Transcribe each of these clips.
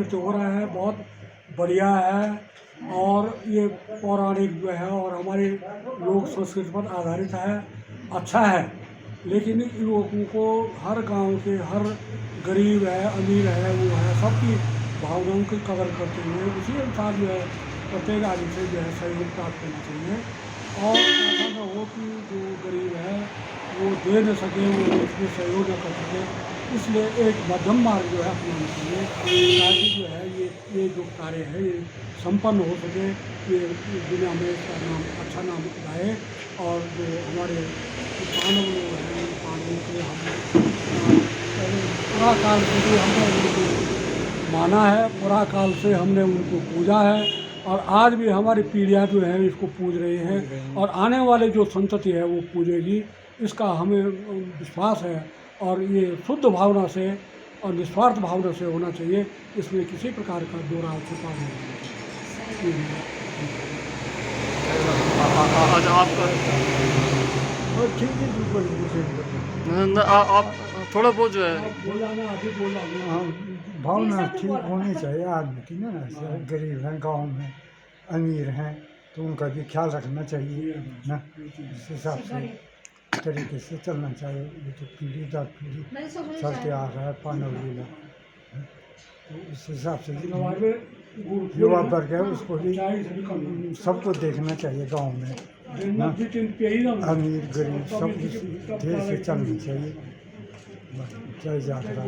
नृत्य हो रहा है, बहुत बढ़िया है। और ये पौराणिक जो है और हमारी लोक संस्कृति पर आधारित है, अच्छा है। लेकिन इन लोगों को हर गांव के हर गरीब है, अमीर है, वो है, सबकी भावनाओं की कदर करते हुए उसी अनुसार जो है प्रत्येक आदमी से जो है सहयोग प्राप्त करना चाहिए। और ऐसा न हो कि जो गरीब है वो दे न सके, वो इसमें सहयोग न कर सके, इसलिए एक मध्यम मार्ग जो है अपनाना चाहिए, ताकि जो है ये जो कार्य है ये संपन्न हो सके, ये दुनिया में इसका नाम अच्छा नाम आए। और जो हमारे पांडव लोग हैं, पांडवों के हम पुराकाल से भी हमने उनको माना है, पुराकाल से हमने उनको पूजा है, और आज भी हमारी पीढ़ियाँ जो हैं इसको पूज रही हैं, और आने वाले जो संतति है वो पूजेगी, इसका हमें विश्वास है। और ये शुद्ध भावना से और निस्वार्थ भावना से होना चाहिए, इसमें किसी प्रकार का दो राह छुपा नहीं होना आज आपका चाहिए। ठीक है, बिल्कुल आप थोड़ा बहुत जो है बोला ना, अभी बोला ना। हाँ, भावना ठीक होनी चाहिए आदमी की ना। ऐसे गरीब हैं, गांव में अमीर हैं, तो उनका भी ख्याल रखना चाहिए ना। इस हिसाब से तरीके से चलना चाहिए। ये तो पीढ़ी दर पीढ़ी चलते आ रहा है पांडव लीला, तो इस हिसाब से युवा वर्ग है उसको भी सबको देखना चाहिए गांव में ना। अमीर गरीब सब धीरे से चलना चाहिए। जय जागरा।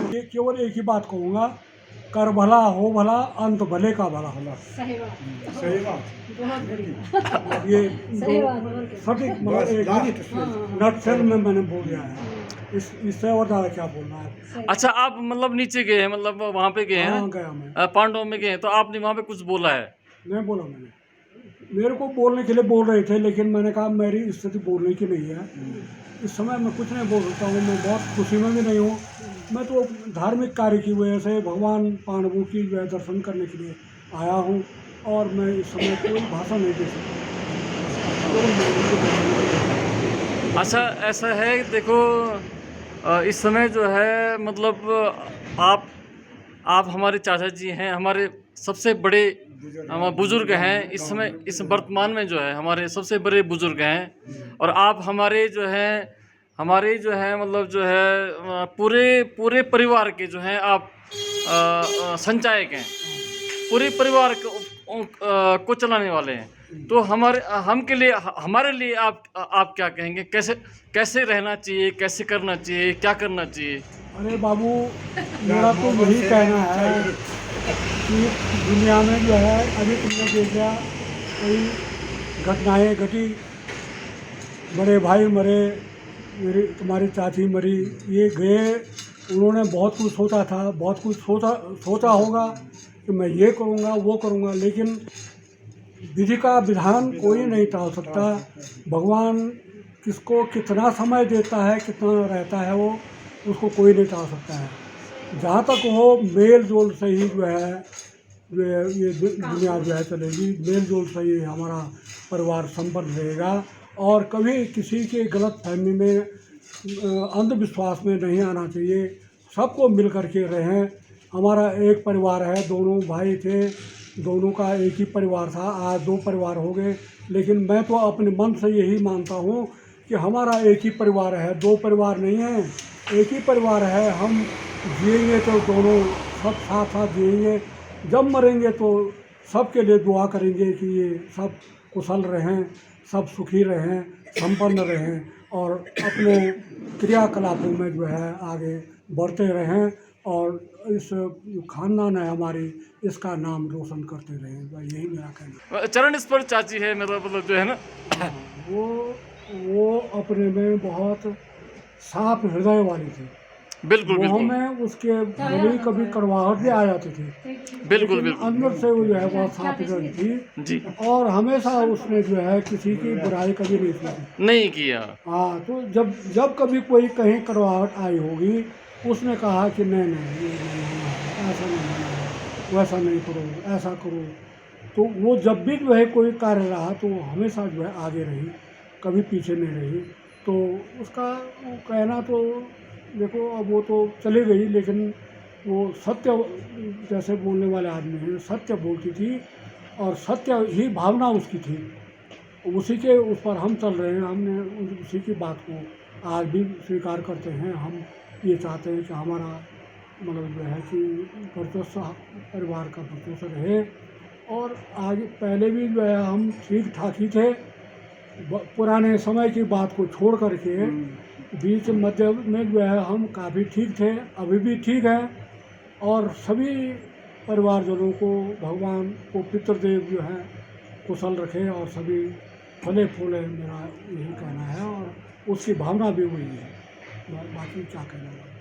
ये केवल एक ही बात कहूँगा, कर भला हो भला, अंत भले का भला। सही बात, सही बात। ये सही बात, और क्या। सटीक मतलब एक नटशेल में मैंने बोल दिया है। इससे और ज़्यादा क्या बोलना है। अच्छा, आप मतलब नीचे गए हैं, मतलब वहाँ पे गए हाँ, हैं, गया मैं, पांडव में गए हैं, तो आपने वहाँ पे कुछ बोला है? नहीं बोला मैंने। मेरे को बोलने के लिए बोल रहे थे, लेकिन मैंने कहा मेरी स्थिति बोलने की नहीं है, इस समय मैं कुछ नहीं बोल सकता हूँ। मैं बहुत खुशी में भी नहीं हूँ। मैं तो धार्मिक कार्य की वजह से भगवान पांडवों की जो है दर्शन करने के लिए आया हूँ, और मैं इस समय कोई भाषण नहीं दे सकता। अच्छा, ऐसा है, देखो इस समय जो है मतलब आप हमारे चाचा जी हैं, हमारे सबसे बड़े बुजुर्ग हैं इस समय, इस वर्तमान में जो है हमारे सबसे बड़े बुजुर्ग हैं। और आप हमारे जो है मतलब जो है पूरे परिवार के जो हैं आप संचायक हैं, पूरे परिवार को चलाने वाले हैं। तो हमारे लिए आप क्या कहेंगे, कैसे रहना चाहिए, कैसे करना चाहिए, क्या करना चाहिए? अरे बाबू, मेरा तो यही कहना है कि दुनिया में जो है अभी तुमने देखा कई घटनाएं घटी, बड़े भाई मरे, तुम्हारी चाची मरी, ये गए, उन्होंने बहुत कुछ सोचा था, बहुत कुछ सोचा होगा कि मैं ये करूँगा वो करूँगा, लेकिन विधि का विधान कोई नहीं टाल सकता। भगवान किसको कितना समय देता है, कितना रहता है, वो उसको कोई नहीं टाल सकता है। जहाँ तक हो मेल जोल से ही जो है ये दुनिया जो है चलेगी, मेल जोल से ही हमारा परिवार संपन्न रहेगा। और कभी किसी के गलत फहमी में अंधविश्वास में नहीं आना चाहिए, सबको मिल कर के रहें। हमारा एक परिवार है, दोनों भाई थे, दोनों का एक ही परिवार था, आज दो परिवार हो गए। लेकिन मैं तो अपने मन से यही मानता हूँ कि हमारा एक ही परिवार है, दो परिवार नहीं है, एक ही परिवार है। हम जिएंगे तो दोनों सब साथ साथ जिएंगे, जब मरेंगे तो सबके लिए दुआ करेंगे कि ये सब कुशल रहें, सब सुखी रहें, संपन्न रहें, और अपने क्रियाकलापों में जो है आगे बढ़ते रहें, और इस खानदान है हमारी, इसका नाम रोशन करते रहें। भाई यही मेरा कहना है। चरण स्पर्श चाची है, मेरा मतलब जो है ना, वो अपने में बहुत साफ हृदय वाली थी। बिल्कुल मुँह बिल्कुल में उसके भले कभी कड़वाहट भी आ जाती थी, बिल्कुल लेकिन बिल्कुल अंदर से वो जो है बहुत साफ हृदय थी, जी, और हमेशा उसने जो है किसी की बुराई कभी नहीं की। नहीं किया। हाँ, तो जब कभी कोई कहीं कड़वाहट आई होगी, उसने कहा कि नहीं नहीं, ये नहीं होना है, ऐसा नहीं होना है, वैसा नहीं करो, ऐसा करो। तो वो जब भी जो है कोई कार्य रहा तो वो हमेशा जो है आगे रही, कभी पीछे नहीं रही। तो उसका वो कहना तो देखो, अब वो तो चली गई, लेकिन वो सत्य जैसे बोलने वाले आदमी हैं, सत्य बोलती थी और सत्य ही भावना उसकी थी। उसी के उस पर हम चल रहे हैं, हमने उसी की बात को आज भी स्वीकार करते हैं। हम ये चाहते हैं कि हमारा मतलब जो है कि वर्चस्व परिवार का वर्चस्व रहे। और आज पहले भी जो है हम ठीक ठाक ही थे, पुराने समय की बात को छोड़ करके बीच मध्य में जो है हम काफ़ी ठीक थे, अभी भी ठीक है। और सभी परिवारजनों को भगवान को पितृदेव जो है कुशल रखे और सभी फले फूले, मेरा यही कहना है। और उसकी भावना भी हुई है, बाकी क्या कहना है।